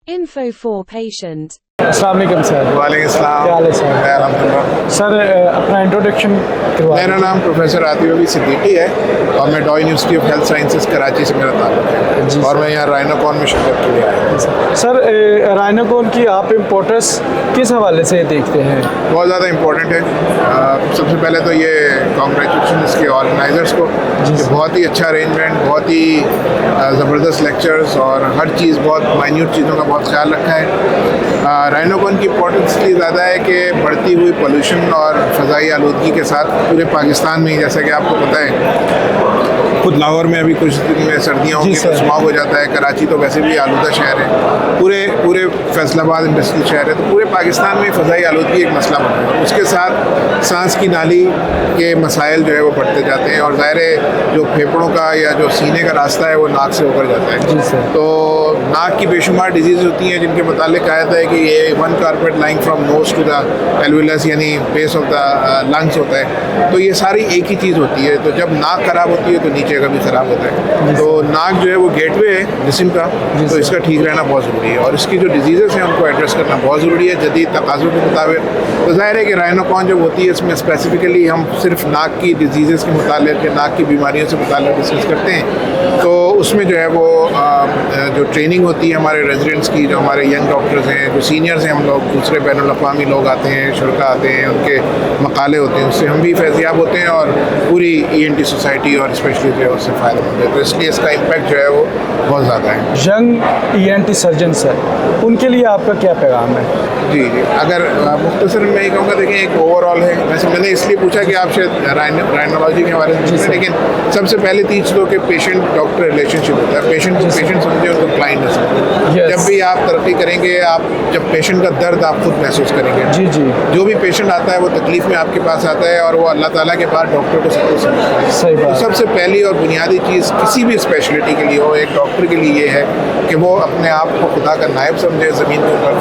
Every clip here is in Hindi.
Info for patient. अस्सलाम वालेकुम सर। वालेकुम सलाम। क्या हाल है सर? अल्हम्दुलिल्लाह। सर अपना इंट्रोडक्शन करवा मेरा नाम प्रोफेसर आतिफ अली सिद्दीकी है और मैं डॉ university of health sciences Karachi से मेरा ताल्लुक है और मैं यहाँ राइनोकॉन में शिरकत के लिए आया हूँ। सर राइनोकॉन की आप इम्पोर्टेंस किस हवाले से देखते हैं? बहुत ज़्यादा इम्पोर्टेंट है। सबसे पहले तो ये कॉन्ग्रेचुलेशन इसके ऑर्गेनाइजर्स को, कि बहुत ही अच्छा अरेंजमेंट, बहुत ही ज़बरदस्त लेक्चर्स और हर चीज़ बहुत माइन्यूट चीज़ों का बहुत ख्याल रखा है। राइनोकॉन की इम्पोर्टेंस इसलिए ज़्यादा है कि बढ़ती हुई पोल्यूशन और फ़ज़ाई आलूदगी के साथ पूरे पाकिस्तान में, जैसा कि आपको पता है, खुद लाहौर में अभी कुछ दिन में सर्दियाँ होंगी तो स्मॉग हो जाता है। कराची तो वैसे भी आलूदा शहर है, पूरे फैसलाबाद इंडस्ट्रियल शहर है, तो पूरे पाकिस्तान में फ़ज़ाई आलूदगी एक मसला बन रहा है। उसके साथ सांस की नाली के मसाइल जो है वो बढ़ते जाते हैं और ज़ाहिर है जो फेफड़ों का या जो सीने का रास्ता है वो नाक से होकर जाता है। तो नाक की बेशुमार डिजीज़ होती हैं जिनके मुतालिक कहा जाता है कि ये one carpet lying from nose to the alveus यानी बेस ऑफ द लंग्स होता है। तो ये सारी एक ही चीज़ होती है। तो जब नाक ख़राब होती है तो नीचे का भी ख़राब होता है। तो नाक जो है वो गेटवे है जिस्म का, तो इसका ठीक रहना बहुत ज़रूरी है और इसकी जो डिजीज़ेस हैं उनको एड्रेस करना बहुत ज़रूरी है जदीद तकाज़ों के मुताबिक। तो ज़ाहिर है कि राइनोकॉन जब होती है इसमें स्पेसिफिकली हम सिर्फ नाक की डिजीज़ेस के मुतालिक या नाक की बीमारियों से मुतालिक डिस्कस करते हैं। तो उसमें जो है वो जो ट्रेनिंग होती है हमारे रेजिडेंट्स की, जो हमारे यंग डॉक्टर्स हैं, जो सीनियर्स हैं, हम लोग दूसरे बैनुल-अक़वामी लोग आते हैं, शुरा आते हैं, उनके मकाले होते हैं, उससे हम भी फैज़याब होते हैं और पूरी ENT सोसाइटी और स्पेशली जो है उससे फ़ायदा होता है। तो इसलिए इसका इम्पैक्ट जो है वो बहुत ज़्यादा है। यंग ENT सर्जन्स है, उनके लिए आपका क्या पैगाम है? जी, अगर मुख्तसर मैं ये कहूँगा, देखिए एक ओवरऑल है। वैसे मैंने इसलिए पूछा कि आप शायद राइनोलॉजी के बारे में पूछें, लेकिन सबसे पहले तीज लो कि पेशेंट डॉक्टर रिलेशनशिप होता है। पेशेंट को पेशेंट समझे, उनको क्लाइंट न समझे। जब भी आप तरक्की करेंगे, आप जब पेशेंट का दर्द आप खुद महसूस करेंगे। जी। जो भी पेशेंट आता है वो तकलीफ में आपके पास आता है और वो अल्लाह ताला के पास डॉक्टर को सब कुछ समझता है। सही बात। तो सबसे पहली और बुनियादी चीज़ किसी भी स्पेशलिटी के लिए हो, एक डॉक्टर के लिए ये है कि वो अपने आप को खुदा का नायब समझे, ज़मीन के ऊपर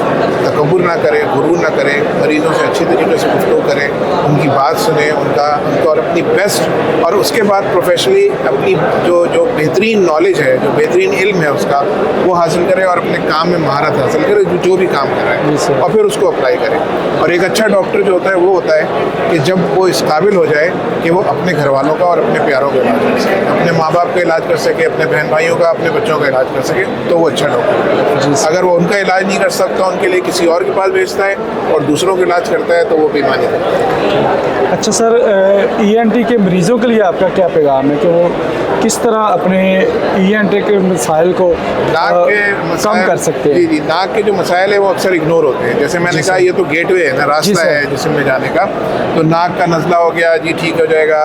तकब्बुर ना करे, गुरूर ना करे, मरीज़ों से अच्छी तरीके से गुफ्तगू करें, उनकी बात सुने, उनको और अपनी बेस्ट और उसके बाद प्रोफेशनली अपनी जो बेहतरीन नॉलेज है, जो बेहतरीन इल्म है उसका वो हासिल करे और अपने काम में महारत हासिल करे, जो भी काम कर रहा है, और फिर उसको अप्लाई करे। और एक अच्छा डॉक्टर जो होता है वो होता है कि जब वो इस काबिल हो जाए कि वो अपने घर वालों का और अपने प्यारों का इलाज कर सके, अपने माँ बाप का इलाज कर सके, अपने बहन भाइयों का, अपने बच्चों का इलाज कर सके, तो वो अच्छा डॉक्टर है। अगर वो उनका इलाज नहीं कर सकता, उनके लिए किसी और के पास भेजता है और दूसरों का इलाज करता है, तो वो बेईमानी करता है। अच्छा सर, ENT के मरीज़ों के लिए आपका क्या पैगाम है कि वो किस तरह अपने ENT के मसाइल को कम कर सकते हैं? जी, नाक के जो मसाइल है वो अक्सर इग्नोर होते हैं। जैसे मैंने कहा, ये तो गेटवे है ना, रास्ता है जिसम में जाने का। तो नाक का नज़ला हो गया जी, ठीक हो जाएगा,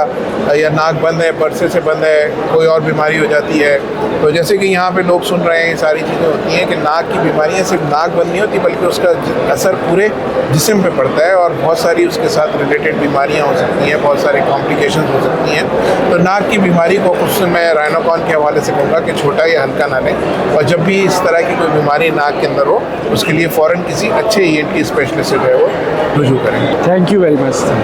या नाक बंद है, परसे से बंद है, कोई और बीमारी हो जाती है। तो जैसे कि यहाँ पे लोग सुन रहे हैं, सारी चीज़ें होती हैं कि नाक की बीमारियाँ सिर्फ नाक बंद नहीं होती, बल्कि उसका असर पूरे जिस्म पे पड़ता है और बहुत सारी उसके साथ रिलेटेड बीमारियाँ हो सकती हैं, बहुत सारी कॉम्प्लिकेशंस हो सकती हैं। तो नाक की बीमारी को खुद से मैं राइनोकॉन के हवाले से कहूँगा कि छोटा या हल्का ना लें, और जब भी इस तरह की कोई बीमारी नाक के अंदर हो, उसके लिए फ़ौरन किसी अच्छे ENT स्पेशलिस्ट से जो है वो रुजू करें। Thank you very much sir.